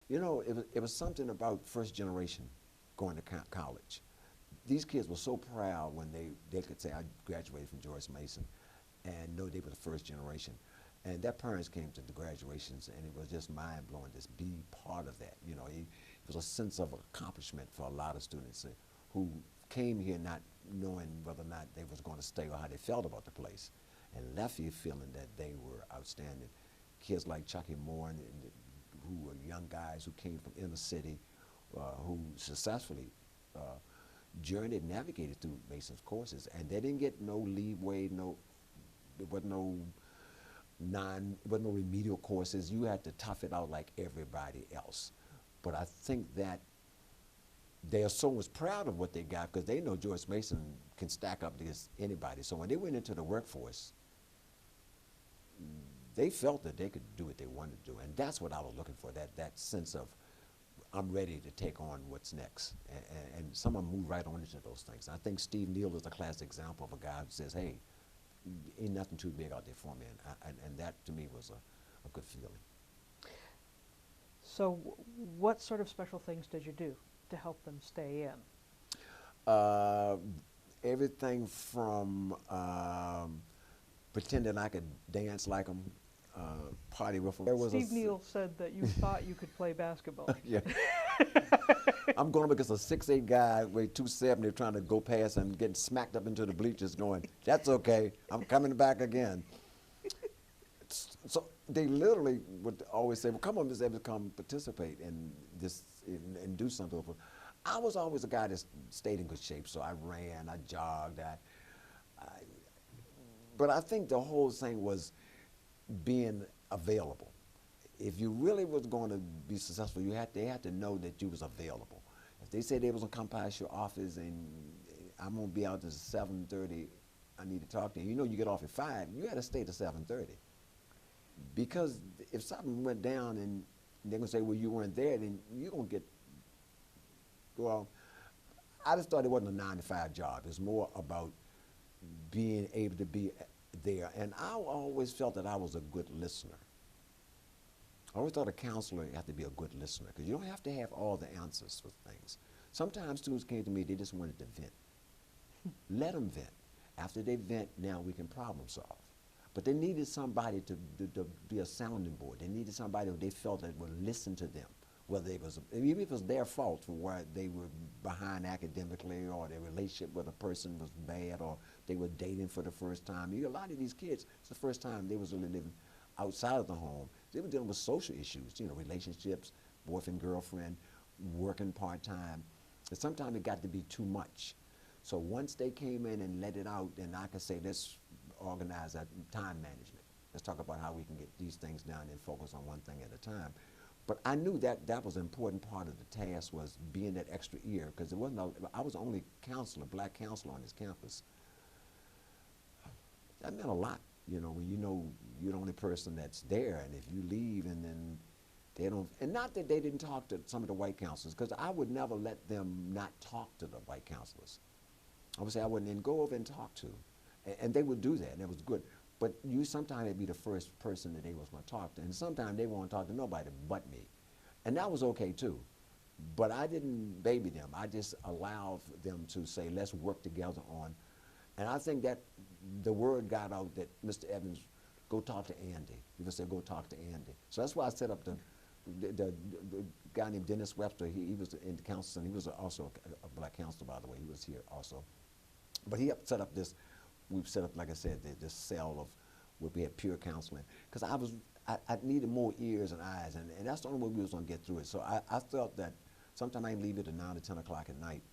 You know, it was something about first generation going to college. These kids were so proud when they could say, I graduated from George Mason and know they were the first generation. And their parents came to the graduations, and it was just mind blowing to be part of that. You know, it was a sense of accomplishment for a lot of students who came here not knowing whether or not they was going to stay or how they felt about the place, and left here feeling that they were outstanding. Kids like Chucky Moore, who were young guys who came from inner city, who successfully uh, journeyed, navigated through Mason's courses, and they didn't get no leeway, there wasn't no there wasn't no remedial courses. You had to tough it out like everybody else. But I think that they are so much proud of what they got because they know George Mason can stack up against anybody. So when they went into the workforce, they felt that they could do what they wanted to do. And that's what I was looking for, that sense of I'm ready to take on what's next. And some of them move right on into those things. I think Steve Neal is a classic example of a guy who says, hey, ain't nothing too big out there for me. And that to me was a good feeling. So what sort of special things did you do to help them stay in? Uh, Everything from pretending I could dance like them, party with them. Steve Neal said that you thought you could play basketball. Yeah. I'm going up against a 6'8" guy, weigh 270, trying to go past him, getting smacked up into the bleachers going, that's okay, I'm coming back again. So they literally would always say, well, come on, Miss Evans, come participate in this and do something. I was always a guy that stayed in good shape, so I ran, I jogged, but I think the whole thing was being available. If you really was going to be successful, they had to know that you was available. If they said they was gonna come past your office and I'm gonna be out to 7:30, I need to talk to you. You know, you get off at 5. You had to stay to 7:30, because if something went down and they're gonna say, well, you weren't there, then you're gonna get. Well, I just thought it wasn't a 9-to-5 job. It's more about being able to be there. And I always felt that I was a good listener. I always thought a counselor had to be a good listener, because you don't have to have all the answers for things. Sometimes students came to me, they just wanted to vent. Let them vent. After they vent, now we can problem solve. But they needed somebody to be a sounding board. They needed somebody who they felt that would listen to them, whether it was, even if it was their fault for why they were behind academically, or their relationship with a person was bad, or they were dating for the first time. A lot of these kids, it's the first time they was really living outside of the home. They were dealing with social issues, you know, relationships, boyfriend, girlfriend, working part-time. And sometimes it got to be too much. So once they came in and let it out, then I could say, let's organize that time management. Let's talk about how we can get these things done and focus on one thing at a time. But I knew that that was an important part of the task, was being that extra ear, because it wasn't, I was the only counselor, black counselor on this campus. That meant a lot, you know, when you know you're the only person that's there, and if you leave and then they don't, and not that they didn't talk to some of the white counselors, because I would never let them not talk to the white counselors. I would say I wouldn't, then go over and talk to, and they would do that, and it was good. But you sometimes would be the first person that they was going to talk to, and sometimes they won't talk to nobody but me, and that was okay too. But I didn't baby them. I just allowed them to say, let's work together on, and I think that the word got out that Mr. Evans, go talk to Andy. People said, go talk to Andy. So that's why I set up the guy named Dennis Webster. He was in the council, and he was also a black counselor, by the way. He was here also. But he set up this, we've set up, like I said, this cell of where we had peer counseling. Because I needed more ears and eyes, and that's the only way we was going to get through it. So I felt that sometimes I leave it at 9 or 10 o'clock at night,